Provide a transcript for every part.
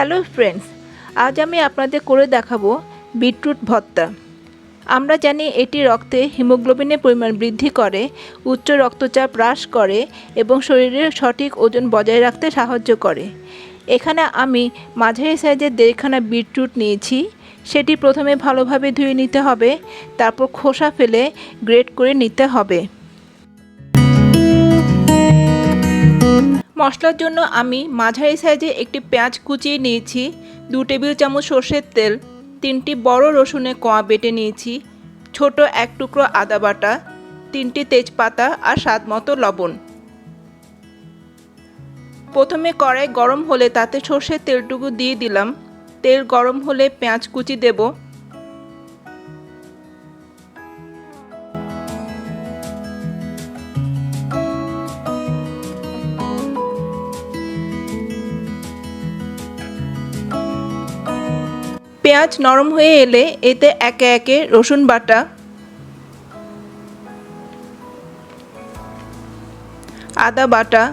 Hello friends, আজ আমি আপনাদের করে দেখাবো বিটরুট ভর্তা। আমরা জানি এটি রক্তে হিমোগ্লোবিনের পরিমাণ বৃদ্ধি করে, উচ্চ রক্তচাপ হ্রাস করে এবং শরীরের সঠিক ওজন বজায় রাখতে সাহায্য করে। এখানে আমি মাঝারি সাইজের 1.5 খানা বিটরুট নিয়েছি। সেটি প্রথমে ভালোভাবে ধুয়ে নিতে হবে, তারপর খোসা ফেলে গ্রেট করে নিতে হবে। মশলার জন্য আমি মাঝারি সাইজে একটি পেঁয়াজ কুচিয়ে নিয়েছি, 2 টেবিল চামচ সরষের তেল, 3টি বড় রসুনের কোয়া বেটে নিয়েছি, ছোট 1 টুকরো আদা বাটা, 3টি তেজপাতা আর স্বাদ মতো লবণ। প্রথমে কড়াই গরম হলে তাতে সরষের তেলটুকু দিয়ে দিলাম। তেল গরম হলে পেঁয়াজ কুচি দেব। পেঁয়াজ নরম হয়ে এলে এতে একে একে রসুন বাটা, আদা বাটা,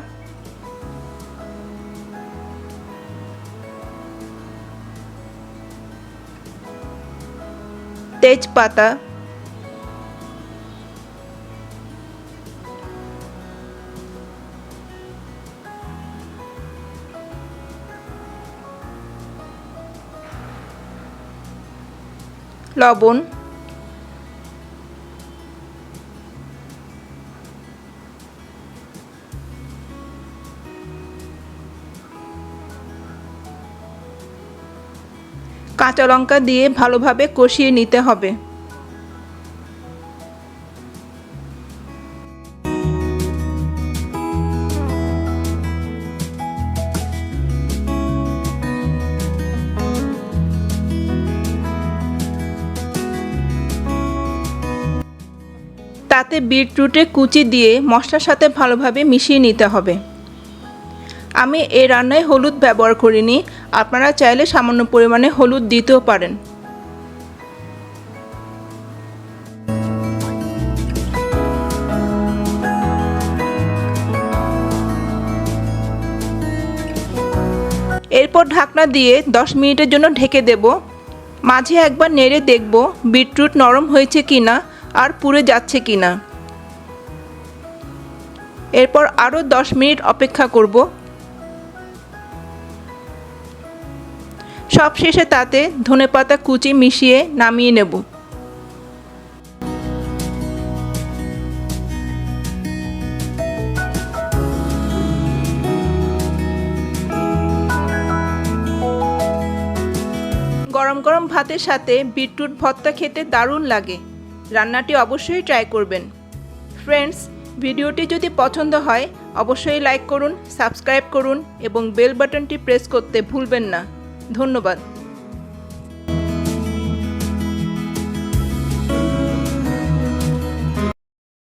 তেজপাতা, লবণ, কাঁচা লঙ্কা দিয়ে ভালোভাবে কষিয়ে নিতে হবে। তাতে বিটরুটের কুচি দিয়ে মশলার সাথে ভালোভাবে মিশিয়ে নিতে হবে। আমি এই রান্নায় হলুদ ব্যবহার করিনি, আপনারা চাইলে সামান্য পরিমাণে হলুদ দিতেও পারেন। এরপর ঢাকনা দিয়ে 10 মিনিটের জন্য ঢেকে দেব। মাঝে একবার নেড়ে দেখব বিটরুট নরম হয়েছে কিনা আর পুড়ে যাচ্ছে কিনা। এরপর আরও 10 মিনিট অপেক্ষা করব। সব শেষে তাতে ধনেপাতা কুচি মিশিয়ে নামিয়ে নেব। গরম গরম ভাতের সাথে বিটরুট ভর্তা খেতে দারুণ লাগে। রান্নাটি অবশ্যই ট্রাই করবেন। ফ্রেন্ডস, ভিডিওটি যদি পছন্দ হয় অবশ্যই লাইক করুন, সাবস্ক্রাইব করুন এবং বেল বাটনটি প্রেস করতে ভুলবেন না। ধন্যবাদ।